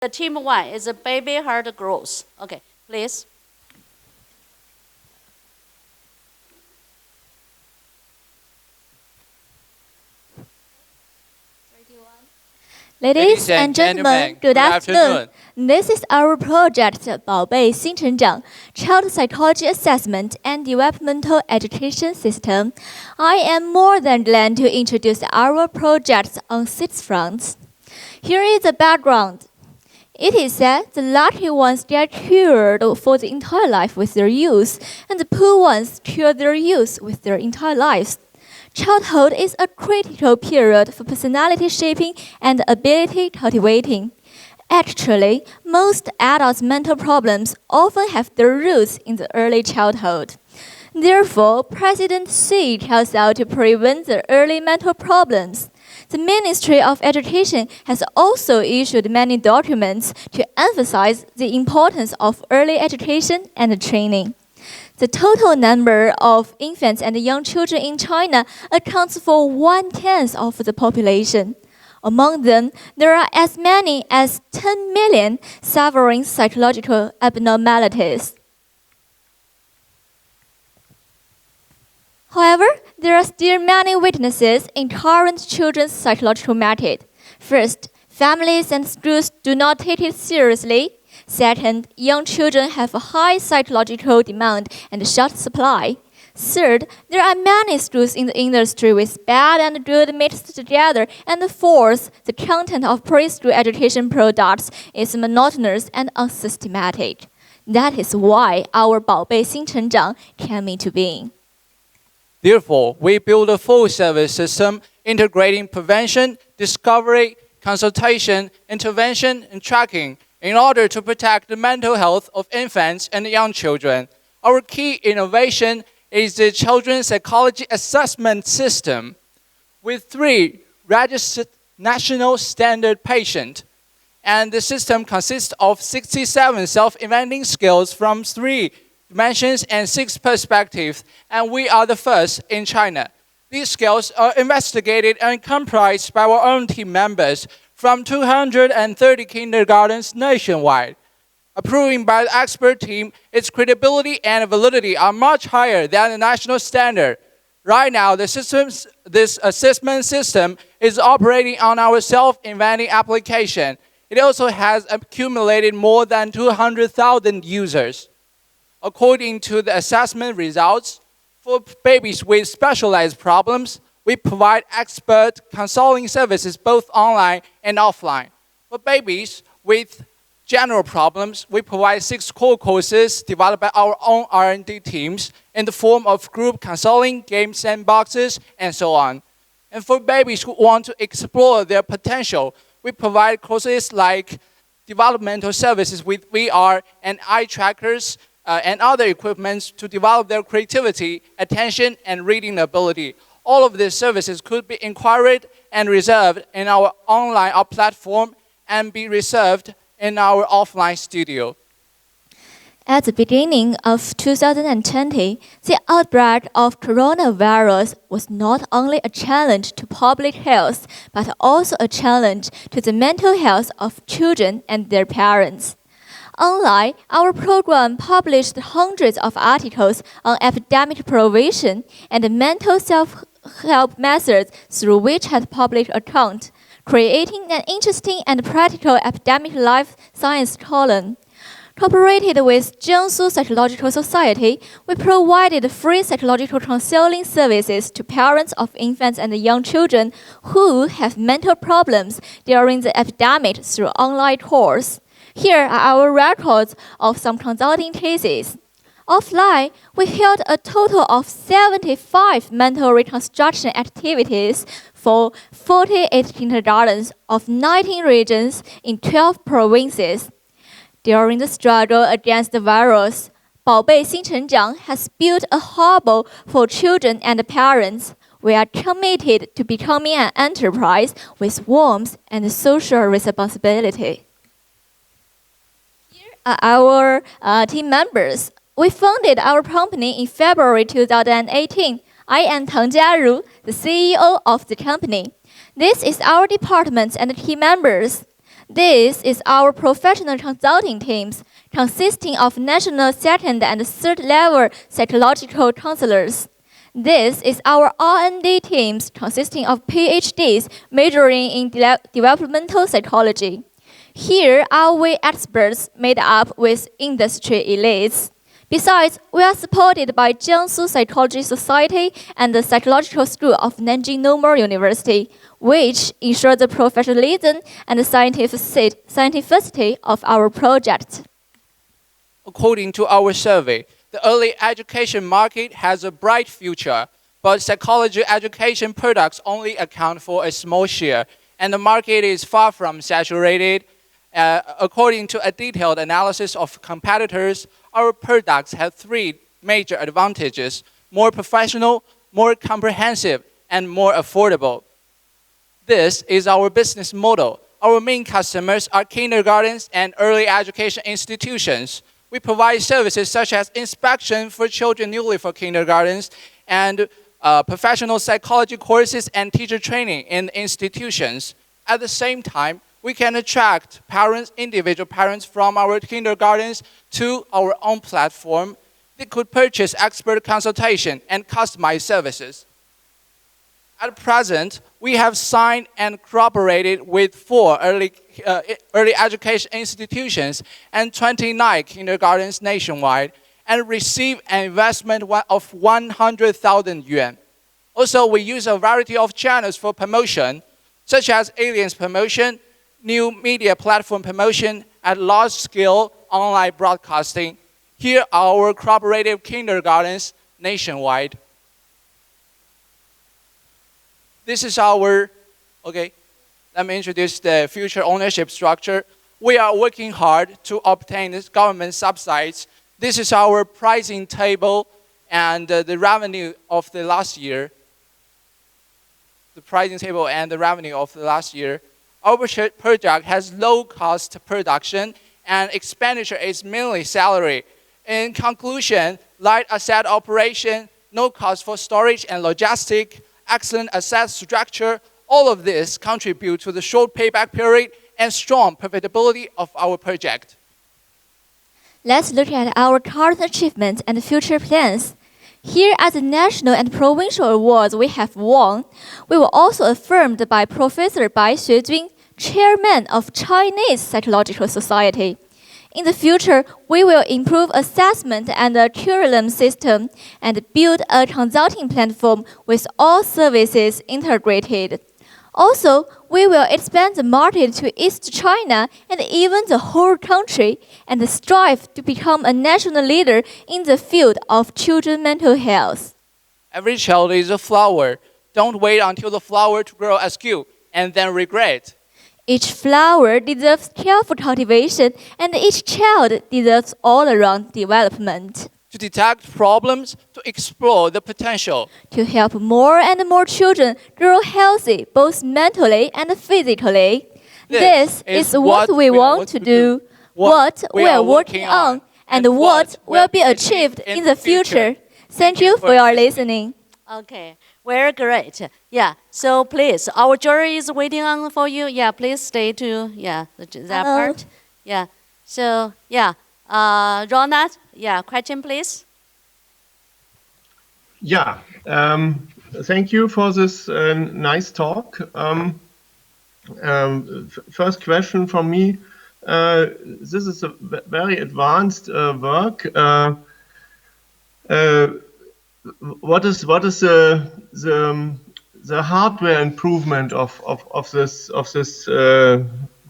The team 1 is a baby heart growth. Okay, please. Ladies and gentlemen, good afternoon. This is our project 宝贝新成长 Child Psychology Assessment and Developmental Education System. I am more than glad to introduce our project on 6 fronts. Here is the background. It is said the lucky ones get cured for the entire life with their youth, and the poor ones cure their youth with their entire lives. Childhood is a critical period for personality shaping and ability cultivating. Actually, most adults' mental problems often have their roots in the early childhood. Therefore, President Xi tells out to prevent the early mental problems. The Ministry of Education has also issued many documents to emphasize the importance of early education and training. The total number of infants and young children in China accounts for 1/10 of the population. Among them, there are as many as 10 million suffering psychological abnormalities. However, there are still many weaknesses in current children's psychological method. First, families and schools do not take it seriously. Second, young children have a high psychological demand and short supply. Third, there are many schools in the industry with bad and good mixed together. And fourth, the content of preschool education products is monotonous and unsystematic. That is why our 宝贝新成长 came into being. Therefore, we build a full-service system integrating prevention, discovery, consultation, intervention, and tracking in order to protect the mental health of infants and young children. Our key innovation is the Children's Psychology Assessment System with 3 registered national standard patients. And the system consists of 67 self-evaluating skills from 3 dimensions and 6 perspectives, and we are the first in China. These skills are investigated and comprised by our own team members from 230 kindergartens nationwide. Approving by the expert team, its credibility and validity are much higher than the national standard. Right now, this assessment system is operating on our self-evaluating application. It also has accumulated more than 200,000 users. According to the assessment results, for babies with specialized problems, we provide expert consulting services both online and offline. For babies with general problems, we provide 6 core courses developed by our own R&D teams in the form of group consulting, game sandboxes, and so on. And for babies who want to explore their potential, we provide courses like developmental services with VR and eye trackers, and other equipments to develop their creativity, attention, and reading ability. All of these services could be inquired and reserved in our online platform and be reserved in our offline studio. At the beginning of 2020, the outbreak of coronavirus was not only a challenge to public health, but also a challenge to the mental health of children and their parents. Online, our program published hundreds of articles on epidemic prevention and mental self-help methods through WeChat public account, creating an interesting and practical epidemic life science column. Cooperated with Jiangsu Psychological Society, we provided free psychological counseling services to parents of infants and young children who have mental problems during the epidemic through online tours. Here are our records of some consulting cases. Offline, we held a total of 75 mental reconstruction activities for 48 kindergartens of 19 regions in 12 provinces. During the struggle against the virus, 宝贝新成长 has built a hub for children and parents. We are committed to becoming an enterprise with warmth and social responsibility. Our team members. We founded our company in February 2018. I am Tang Jiaru, the CEO of the company. This is our departments and team members. This is our professional consulting teams, consisting of national second and third level psychological counselors. This is our R&D teams, consisting of PhDs majoring in developmental psychology. Here are we experts made up with industry elites. Besides, we are supported by Jiangsu Psychology Society and the Psychological School of Nanjing Normal University, which ensure the professionalism and the scientificity of our project. According to our survey, the early education market has a bright future, but psychology education products only account for a small share, and the market is far from saturated. According to a detailed analysis of competitors, our products have three major advantages: more professional, more comprehensive, and more affordable. This is our business model. Our main customers are kindergartens and early education institutions. We provide services such as inspection for children newly for kindergartens and professional psychology courses and teacher training in institutions. At the same time, we can attract parents, individual parents from our kindergartens to our own platform. They could purchase expert consultation and customized services. At present, we have signed and cooperated with 4 early education institutions and 29 kindergartens nationwide and received an investment of 100,000 yuan. Also, we use a variety of channels for promotion, such as aliens promotion, new media platform promotion, and large-scale online broadcasting. Here are our cooperative kindergartens nationwide. This is our, let me introduce the future ownership structure. We are working hard to obtain this government subsidies. This is our pricing table and the revenue of the last year. The pricing table and the revenue of the last year. Our project has low cost production and expenditure is mainly salary. In conclusion, light asset operation, no cost for storage and logistic, excellent asset structure, all of this contribute to the short payback period and strong profitability of our project. Let's look at our current achievements and future plans. Here are the national and provincial awards we have won. We were also affirmed by Professor Bai Xuejun, Chairman of Chinese Psychological Society. In the future, we will improve assessment and the curriculum system and build a consulting platform with all services integrated. Also, we will expand the market to East China and even the whole country and strive to become a national leader in the field of children's mental health. Every child is a flower. Don't wait until the flower to grow askew and then regret. Each flower deserves careful cultivation, and each child deserves all-around development. To detect problems, to explore the potential. To help more and more children grow healthy, both mentally and physically. This is what we want to do, what we are working on, and what will be achieved in the future. Thank you for your listening. Okay, very great. Yeah, so please, our jury is waiting on for you. Yeah, please stay to that part. Yeah, so Ronald, question please. Yeah, thank you for this nice talk. First question from me. This is a very advanced work. What is the hardware improvement of this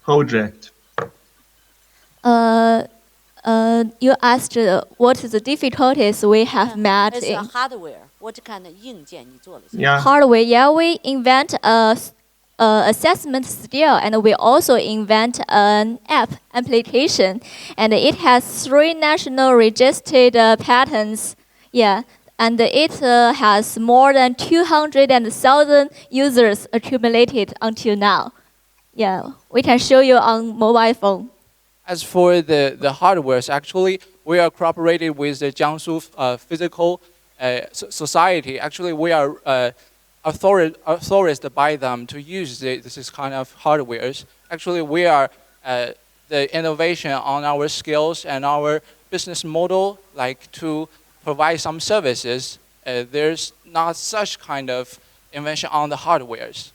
project? You asked what is the difficulties we have met It's in hardware. What kind of 硬件你做了？ Yeah. hardware. Yeah, we invent a assessment scale, and we also invent an app application, and it has 3 national registered patents. Yeah, and it has more than 200,000 users accumulated until now. Yeah, we can show you on mobile phone. As for the hardware, actually, we are cooperated with the Jiangsu Physical Society. Actually, we are authorized by them to use this kind of hardware. Actually, we are the innovation on our skills and our business model, like to provide some services, there's not such kind of invention on the hardwares.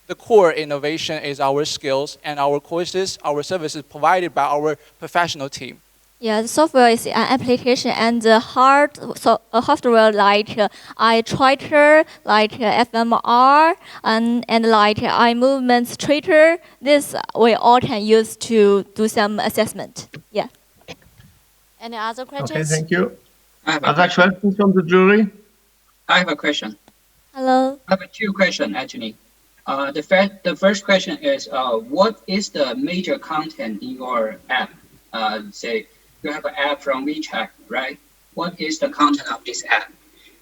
The core innovation is our skills and our courses, our services provided by our professional team. Yeah, the software is an application, and the hardware like iTracker, like FMR, and like iMovement Tracker. This we all can use to do some assessment. Yeah. Any other Okay, questions? thank you. I have a Other question. questions from the jury? I have a question. Hello. I have two questions actually. The first question is, what is the major content in your app? Say you have an app from WeChat, right? What is the content of this app?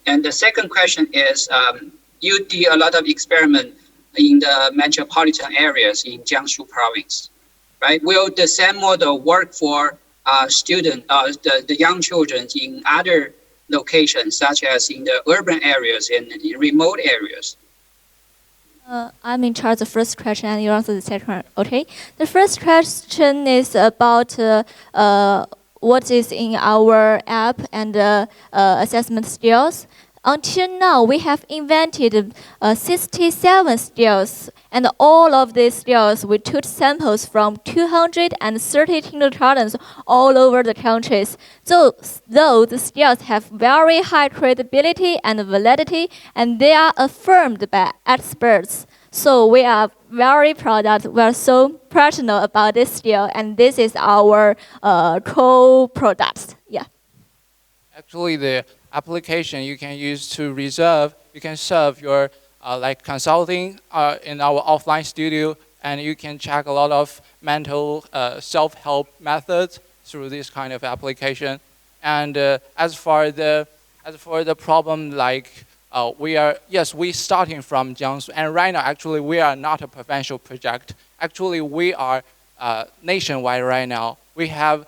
And the second question is, you did a lot of experiment in the metropolitan areas in Jiangsu province, right? Will the same model work for the young children in other locations, such as in the urban areas and in remote areas? I'm in charge of the first question, and you answer the second one. Okay. The first question is about what is in our app and assessment skills. Until now, we have invented 67 skills, and all of these skills, we took samples from 230 kindergartens all over the countries. So, though the skills have very high credibility and validity, and they are affirmed by experts. So we are very proud that we are so passionate about this skill, and this is our core product. Yeah. Actually, the application you can use to you can serve your like consulting in our offline studio, and you can check a lot of mental self-help methods through this kind of application. And as for the problem, like we starting from Jiangsu, and right now actually we are not a provincial project. Actually, we are nationwide right now. We have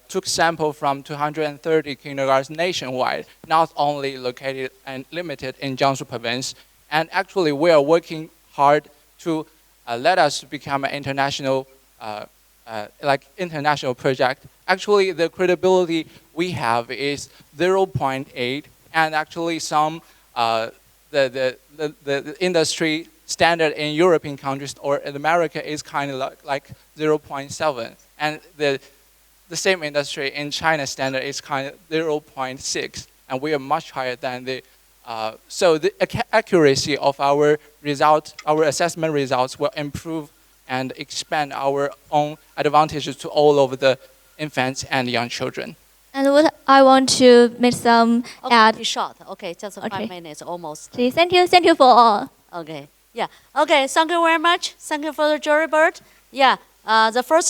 took sample from 230 kindergartens nationwide, not only located and limited in Jiangsu province. And actually, we are working hard to let us become an international, international project. Actually, the credibility we have is 0.8, and actually some the industry standard in European countries or in America is kind of like 0.7, and the same industry in China standard is kind of 0.6, and we are much higher than the. So the accuracy of our results, our assessment results, will improve and expand our own advantages to all of the infants and young children. And what I want to make some Okay, short. Okay, just Okay. 5 minutes almost. Please, thank you for all. Okay. Yeah. Okay. Thank you very much. Thank you for the jury board. Yeah. The first